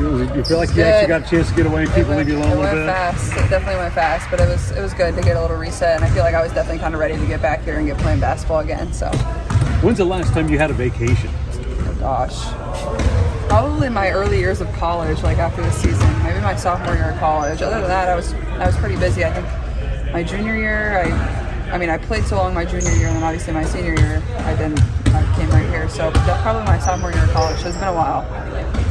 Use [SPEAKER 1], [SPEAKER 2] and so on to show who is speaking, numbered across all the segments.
[SPEAKER 1] You feel like you actually got a chance to get away and people leave you alone a little bit?
[SPEAKER 2] It went fast. It definitely went fast, but it was good to get a little reset, and I feel like I was definitely kind of ready to get back here and get playing basketball again. So.
[SPEAKER 1] When's the last time you had a vacation?
[SPEAKER 2] Oh gosh. Probably my early years of college, like after the season, maybe my sophomore year of college. Other than that, I was pretty busy. I think my junior year, I played so long my junior year, and then obviously my senior year, I came right here. So that's probably my sophomore year of college. So it's been a while.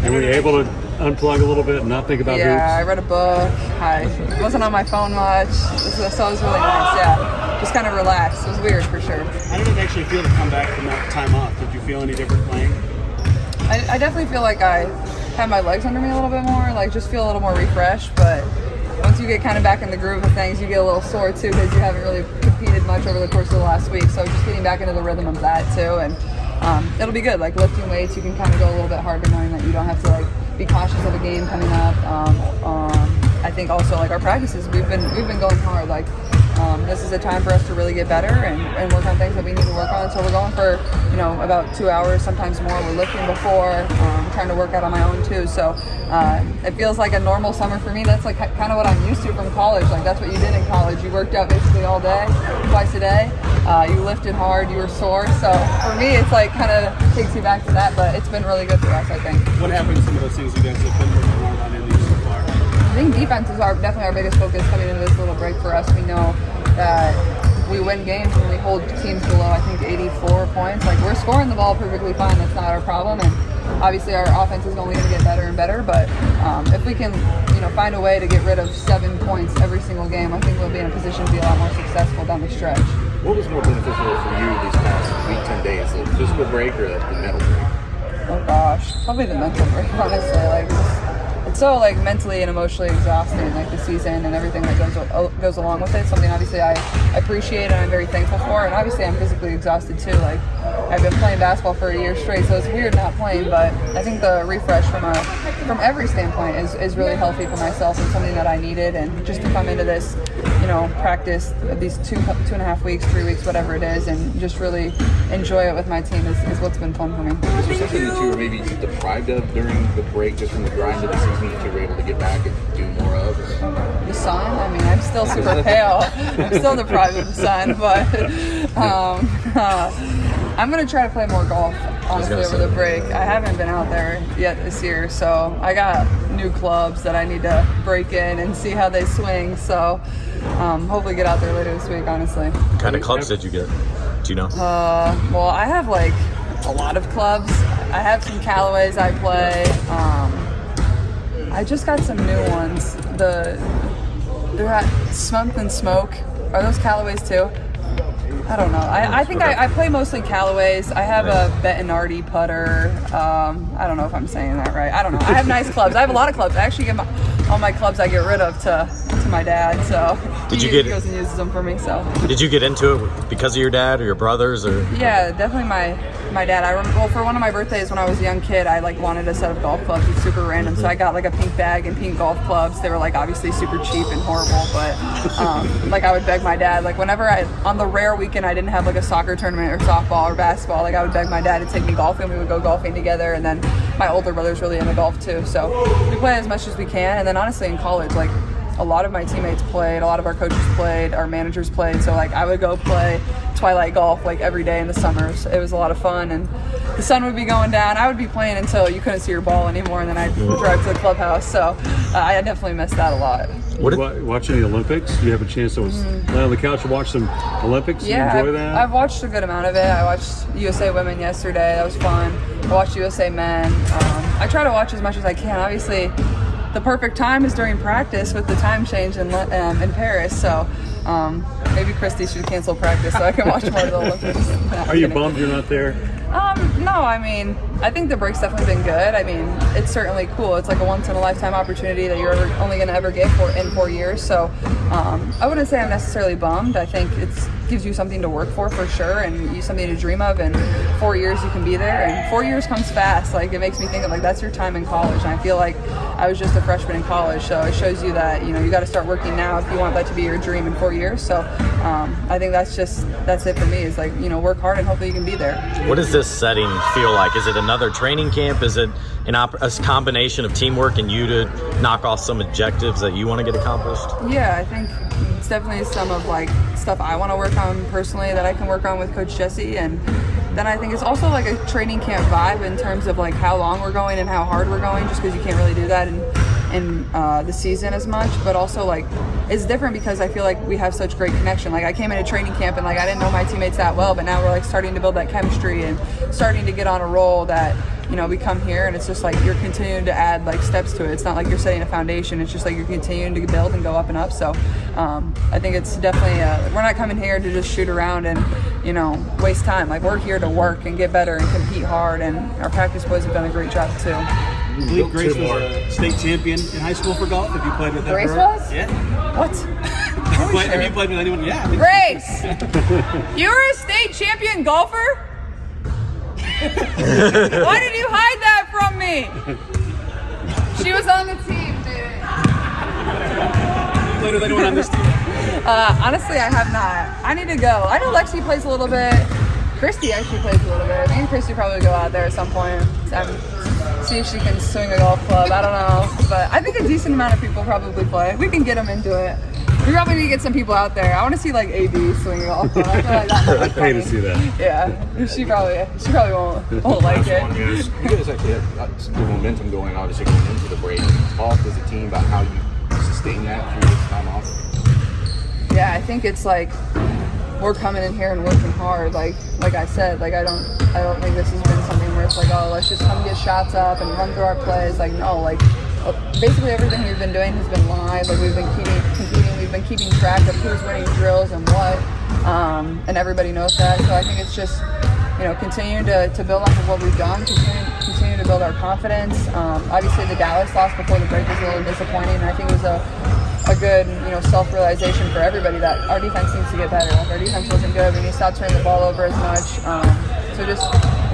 [SPEAKER 1] And were you able to unplug a little bit and not think about hoops?
[SPEAKER 2] Yeah, I read a book. I wasn't on my phone much, so it was really nice. Yeah, just kind of relaxed. It was weird for sure.
[SPEAKER 3] How did it actually feel to come back from that time off? Did you feel any different playing?
[SPEAKER 2] I definitely feel like I have my legs under me a little bit more, like just feel a little more refreshed, but once you get kind of back in the groove of things, you get a little sore too because you haven't really competed much over the course of the last week, so just getting back into the rhythm of that too, and it'll be good. Like lifting weights, you can kind of go a little bit harder knowing that you don't have to like be cautious of a game coming up. I think also like our practices, we've been going hard. Like this is a time for us to really get better and work on things that we need to work on. So we're going for about 2 hours, sometimes more. We're lifting before, trying to work out on my own too. So it feels like a normal summer for me. That's like kind of what I'm used to from college. Like that's what you did in college. You worked out basically all day, twice a day. You lifted hard. You were sore. So for me, it's like kind of takes you back to that. But it's been really good for us, I think.
[SPEAKER 3] What happened to some of those things you guys have been working hard on in these so far?
[SPEAKER 2] I think defense is definitely our biggest focus coming into this little break for us. We know that we win games when we hold teams below, I think, 84 points. Like, we're scoring the ball perfectly fine. That's not our problem. And obviously our offense is only going to get better and better. But if we can, find a way to get rid of 7 points every single game, I think we'll be in a position to be a lot more successful down the stretch.
[SPEAKER 4] What was more beneficial for you these past week, 10 days? The physical break or the mental break?
[SPEAKER 2] Oh, gosh. Probably the mental break, honestly. Like, it's so like mentally and emotionally exhausting, like the season and everything that goes along with it. Something obviously I appreciate and I'm very thankful for. And obviously I'm physically exhausted too. Like I've been playing basketball for a year straight, so it's weird not playing. But I think the refresh from every standpoint is really healthy for myself and something that I needed. And just to come into this, practice these 2.5 weeks, 3 weeks, whatever it is, and just really enjoy it with my team is what's been fun for me.
[SPEAKER 4] Is there something that you were maybe deprived of during the break, just from the grind of the season, that you were able to get back and do more of?
[SPEAKER 2] The sun? I mean, I'm still super pale. I'm still deprived of the sun, but I'm going to try to play more golf, honestly, over the break. I haven't been out there yet this year, so I got new clubs that I need to break in and see how they swing, so hopefully get out there later this week, honestly.
[SPEAKER 5] What kind of clubs did you get? Do you know?
[SPEAKER 2] Well, I have like a lot of clubs. I have some Callaways I play. I just got some new ones. They're at Smoke and Smoke. Are those Callaways too? I don't know. I think I play mostly Callaways. I have a Bettinardi putter. I don't know if I'm saying that right. I don't know. I have nice clubs. I have a lot of clubs. I actually give all my clubs I get rid of to my dad. So he goes and uses them for me. So
[SPEAKER 5] did you get into it because of your dad or your brothers or?
[SPEAKER 2] Yeah, definitely my dad. I remember, well, for one of my birthdays when I was a young kid, I like wanted a set of golf clubs. It's super random, so I got like a pink bag and pink golf clubs. They were like obviously super cheap and horrible, but like I would beg my dad, like whenever on the rare weekend I didn't have like a soccer tournament or softball or basketball, like I would beg my dad to take me golfing. We would go golfing together, and then my older brother's really into golf too, so we play as much as we can. And then honestly in college, like a lot of my teammates played, a lot of our coaches played, our managers played, so like I would go play twilight golf like every day in the summers. It was a lot of fun, and the sun would be going down. I would be playing until you couldn't see your ball anymore, and then I'd drive to the clubhouse. So I definitely missed that a lot.
[SPEAKER 1] Watching the Olympics? Do you have a chance to lay on the couch and watch some Olympics?
[SPEAKER 2] Yeah,
[SPEAKER 1] enjoy that?
[SPEAKER 2] I've watched a good amount of it. I watched USA Women yesterday. That was fun. I watched USA Men. I try to watch as much as I can. Obviously, the perfect time is during practice with the time change in Paris. So maybe Christie should cancel practice so I can watch more of the Olympics.
[SPEAKER 1] Are you bummed you're not there?
[SPEAKER 2] No, I mean, I think the break's definitely been good. I mean, it's certainly cool. It's like a once-in-a-lifetime opportunity that you're only going to ever get in 4 years. So I wouldn't say I'm necessarily bummed. I think it gives you something to work for sure, and something to dream of. And 4 years you can be there, and 4 years comes fast. Like, it makes me think of like that's your time in college. And I feel like I was just a freshman in college, so it shows you that you got to start working now if you want that to be your dream in 4 years. So I think that's it for me. Is like work hard and hopefully you can be there.
[SPEAKER 5] What does this setting feel like? Is it enough another training camp? Is it a combination of teamwork and you to knock off some objectives that you want to get accomplished?
[SPEAKER 2] Yeah, I think it's definitely some of like stuff I want to work on personally that I can work on with Coach Jesse, and then I think it's also like a training camp vibe in terms of like how long we're going and how hard we're going, just because you can't really do that in the season as much. But also like it's different because I feel like we have such great connection. Like I came into training camp and like I didn't know my teammates that well, but now we're like starting to build that chemistry and starting to get on a roll that, you know, we come here and it's just like you're continuing to add like steps to it. It's not like you're setting a foundation. It's just like you're continuing to build and go up and up. So I think it's definitely we're not coming here to just shoot around and, you know, waste time. Like we're here to work and get better and compete hard, and our practice boys have done a great job too.
[SPEAKER 3] I believe Grace was a state champion in high school for golf. Have you played with her?
[SPEAKER 2] Grace was?
[SPEAKER 3] Yeah.
[SPEAKER 2] What?
[SPEAKER 3] Have you played with anyone? Yeah.
[SPEAKER 2] Grace, you were a state champion golfer? Why did you hide that from me? She was on the team, dude.
[SPEAKER 3] You played with anyone on this team?
[SPEAKER 2] Honestly, I have not. I need to go. I know Lexi plays a little bit. Christy actually plays a little bit. Me and Christy probably go out there at some point. See if she can swing a golf club. I don't know. But I think a decent amount of people probably play. We can get them into it. We probably need to get some people out there. I want to see like AB swing a golf club. I feel like that might be
[SPEAKER 1] I'd pay to
[SPEAKER 2] funny.
[SPEAKER 1] see that.
[SPEAKER 2] Yeah, she probably won't like it.
[SPEAKER 4] You guys actually have some good momentum going, obviously, going into the break. Talk as a team about how you sustain that through this time off.
[SPEAKER 2] Yeah, I think it's like we're coming in here and working hard. Like I said, like I don't think this has been something where it's like, oh, let's just come get shots up and run through our plays. Like no, like basically everything we've been doing has been live. Like we've been competing, we've been keeping track of who's winning drills and what, and everybody knows that. So I think it's just, you know, continuing to build off of what we've done, continue to build our confidence. Obviously the Dallas loss before the break was a little disappointing, and I think it was a good, you know, self-realization for everybody that our defense needs to get better. Like our defense wasn't good. We need to stop turning the ball over as much. So just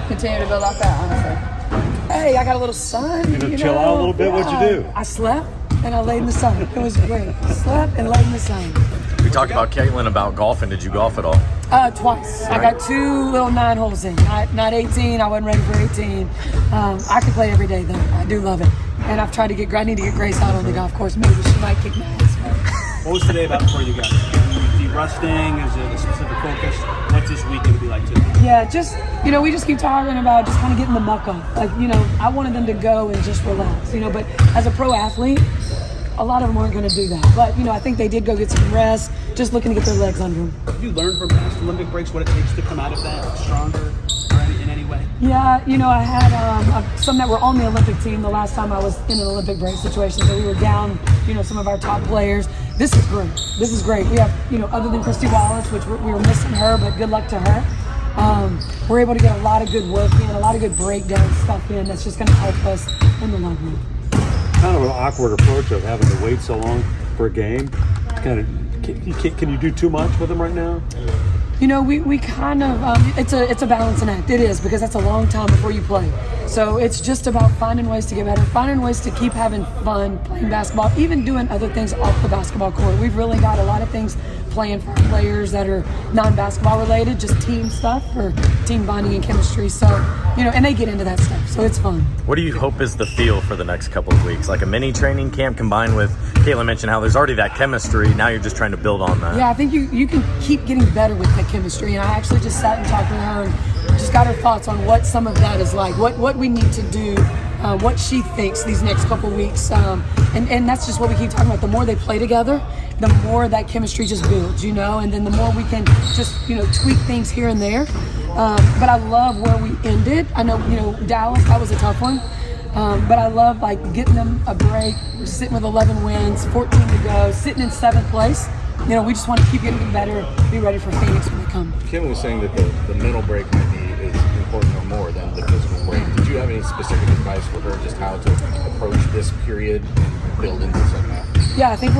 [SPEAKER 2] continue to build off that, honestly.
[SPEAKER 6] Hey, I got a little sun.
[SPEAKER 1] You know, chill out a little bit. What'd you do?
[SPEAKER 6] I slept and I laid in the sun. It was great. Slept and laid in the sun.
[SPEAKER 5] We talked about Caitlin about golfing. Did you golf at all?
[SPEAKER 6] Twice. I got 2 little 9 holes in. Not 18. I wasn't ready for 18. I could play every day though. I do love it. And I've tried to I need to get Grace out on the golf course. Maybe she might kick my ass.
[SPEAKER 3] What was today about for you guys? De-rusting? Is it a specific focus? What's this week going to be like too?
[SPEAKER 6] Yeah, just, you know, we just keep talking about just kind of getting the muck off. Like, you know, I wanted them to go and just relax, you know, but as a pro athlete, a lot of them aren't going to do that. But, you know, I think they did go get some rest, just looking to get their legs under them.
[SPEAKER 3] Have you learned from past Olympic breaks what it takes to come out of that stronger in any way?
[SPEAKER 6] Yeah, you know, I had some that were on the Olympic team the last time I was in an Olympic break situation. So we were down, you know, some of our top players. This is great. This is great. We have, you know, other than Christy Wallace, which we were missing her, but good luck to her. We're able to get a lot of good work in, a lot of good breakdown stuff in that's just going to help us in the long run.
[SPEAKER 1] Kind of an awkward approach of having to wait so long for a game. Kind of, can you do too much with them right now?
[SPEAKER 6] You know, we kind of, it's a balancing act. It is, because that's a long time before you play. So it's just about finding ways to get better, finding ways to keep having fun playing basketball, even doing other things off the basketball court. We've really got a lot of things playing for players that are non-basketball related, just team stuff or team bonding and chemistry. So, you know, and they get into that stuff, so it's fun.
[SPEAKER 5] What do you hope is the feel for the next couple of weeks? Like a mini training camp combined with, Caitlin mentioned how there's already that chemistry. Now you're just trying to build on that.
[SPEAKER 6] Yeah, I think you can keep getting better with that chemistry. And I actually just sat and talked with her and just got her thoughts on what some of that is like, what we need to do, what she thinks these next couple weeks. And that's just what we keep talking about. The more they play together, the more that chemistry just builds, you know, and then the more we can just, you know, tweak things here and there. But I love where we ended. I know, you know, Dallas, that was a tough one. But I love like getting them a break. We're sitting with 11 wins, 14 to go, sitting in 7th place. You know, we just want to keep getting better, be ready for Phoenix when they come.
[SPEAKER 4] Kim was saying that the mental break might be as important or more than the physical break. Did you have any specific advice for her just how to approach this period and build into the second half?
[SPEAKER 6] Yeah, I think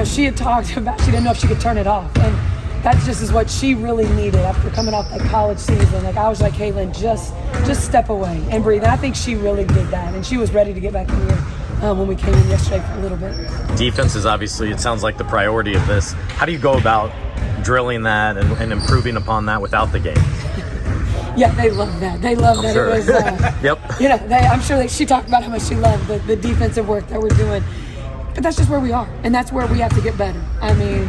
[SPEAKER 6] she had talked about she didn't know if she could turn it off, and that just is what she really needed after coming off that college season. Like I was like, Caitlin, just step away and breathe. And I think she really did that, and she was ready to get back in here when we came in yesterday for a little bit.
[SPEAKER 5] Defense is obviously, it sounds like the priority of this. How do you go about drilling that and improving upon that without the game?
[SPEAKER 6] Yeah, they love that. They love that.
[SPEAKER 5] sure.
[SPEAKER 6] It was,
[SPEAKER 5] Yep.
[SPEAKER 6] you know, I'm sure that she talked about how much she loved the defensive work that we're doing. But that's just where we are, and that's where we have to get better. I mean,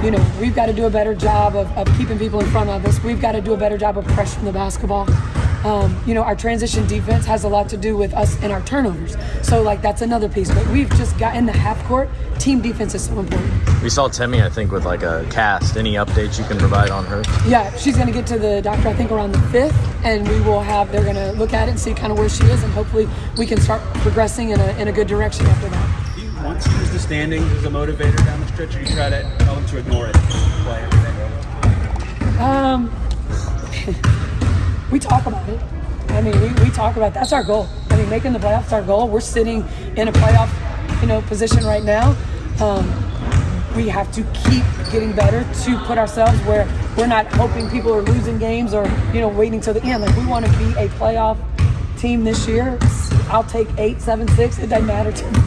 [SPEAKER 6] you know, we've got to do a better job of keeping people in front of us. We've got to do a better job of pressuring the basketball. You know, our transition defense has a lot to do with us and our turnovers. So, like, that's another piece. But we've just got in the half court, team defense is so important.
[SPEAKER 5] We saw Timmy, I think, with like a cast. Any updates you can provide on her?
[SPEAKER 6] Yeah, she's going to get to the doctor, I think, around the 5th, and they're going to look at it and see kind of where she is, and hopefully we can start progressing in a good direction after that.
[SPEAKER 3] Do you want to use the standings as a motivator down the stretch, or you try to tell them to ignore it and play every day?
[SPEAKER 6] We talk about it. I mean, we talk about that's our goal. I mean, making the playoffs is our goal. We're sitting in a playoff, you know, position right now. We have to keep getting better to put ourselves where we're not hoping people are losing games or, you know, waiting till the end. Like, we want to be a playoff team this year. I'll take 8, 7, 6. It doesn't matter to me.